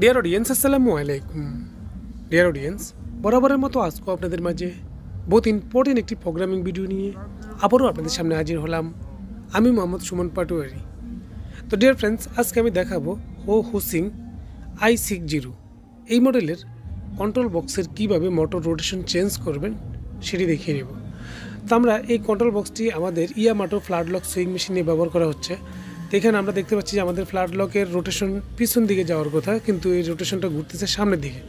Dear audience, আসসালামু আলাইকুম। Dear audience, বরাবরের মতো আজকেও আপনাদের মাঝে বহুত ইম্পর্টেন্ট একটি প্রোগ্রামিং ভিডিও নিয়ে আবারও আপনাদের সামনে হাজির হলাম। আমি মোহাম্মদ সুমন পাটোয়ারি। তো ডিয়ার ফ্রেন্ডস, আজকে আমি দেখাবো হুসিং i60 এই মডেলের কন্ট্রোল বক্সের কীভাবে মোটর রোটেশন চেঞ্জ করবেন সেটি দেখিয়ে নেব। তো আমরা এই কন্ট্রোল বক্সটি আমাদের ইয়ামাটো ফ্ল্যাট লক সুইং মেশিনে ব্যবহার করা হচ্ছে। তো এখানে আমরা দেখতে পাচ্ছি যে আমাদের ফ্ল্যাট লকের রোটেশন পিছন দিকে যাওয়ার কথা, কিন্তু এই রোটেশনটা ঘুরতেছে সামনের দিকে।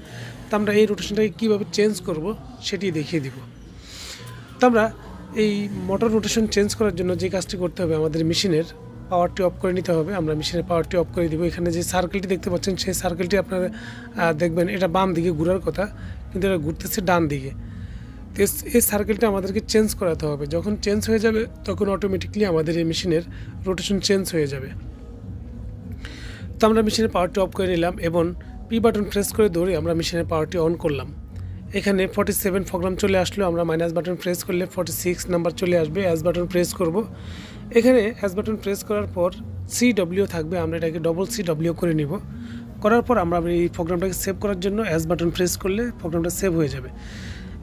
তো আমরা এই রোটেশনটাকে কীভাবে চেঞ্জ করব সেটি দেখিয়ে দিব। তো আমরা এই মোটর রোটেশন চেঞ্জ করার জন্য যে কাজটি করতে হবে, আমাদের মেশিনের পাওয়ারটি অফ করে নিতে হবে। আমরা মেশিনের পাওয়ারটি অফ করে দিব। এখানে যে সার্কেলটি দেখতে পাচ্ছেন, সেই সার্কেলটি আপনারা দেখবেন এটা বাম দিকে ঘোরার কথা, কিন্তু এটা ঘুরতেছে ডান দিকে। তো এই সার্কেলটা আমাদেরকে চেঞ্জ করাতে হবে। যখন চেঞ্জ হয়ে যাবে তখন অটোমেটিকলি আমাদের এই মেশিনের রোটেশন চেঞ্জ হয়ে যাবে। তো আমরা মেশিনের পাওয়ারটি অফ করে নিলাম এবং পি বাটন প্রেস করে ধরে আমরা মেশিনের পাওয়ারটি অন করলাম। এখানে 47 প্রোগ্রাম চলে আসলো। আমরা মাইনাস বাটন প্রেস করলে 46 নাম্বার চলে আসবে। অ্যাস বাটন প্রেস করব। এখানে অ্যাস বাটন প্রেস করার পর CW থাকবে, আমরা এটাকে CW করে নিব। করার পর আমরা এই প্রোগ্রামটাকে সেভ করার জন্য অ্যাস বাটন প্রেস করলে প্রোগ্রামটা সেভ হয়ে যাবে।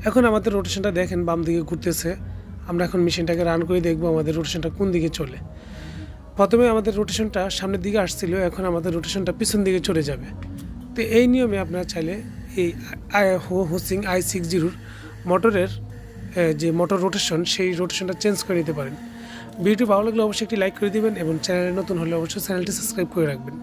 এখন আমাদের রোটেশনটা দেখেন বাম দিকে ঘুরতেছে। আমরা এখন মেশিনটাকে রান করে দেখব আমাদের রোটেশনটা কোন দিকে চলে। প্রথমে আমাদের রোটেশনটা সামনের দিকে আসছিল, এখন আমাদের রোটেশনটা পিছন দিকে চলে যাবে। তো এই নিয়মে আপনারা চাইলে এই হুসিং i60 মোটরের যে মোটর রোটেশন, সেই রোটেশনটা চেঞ্জ করে নিতে পারেন। ভিডিওটি ভালো লাগলে অবশ্যই একটি লাইক করে দিবেন এবং চ্যানেলে নতুন হলে অবশ্যই চ্যানেলটি সাবস্ক্রাইব করে রাখবেন।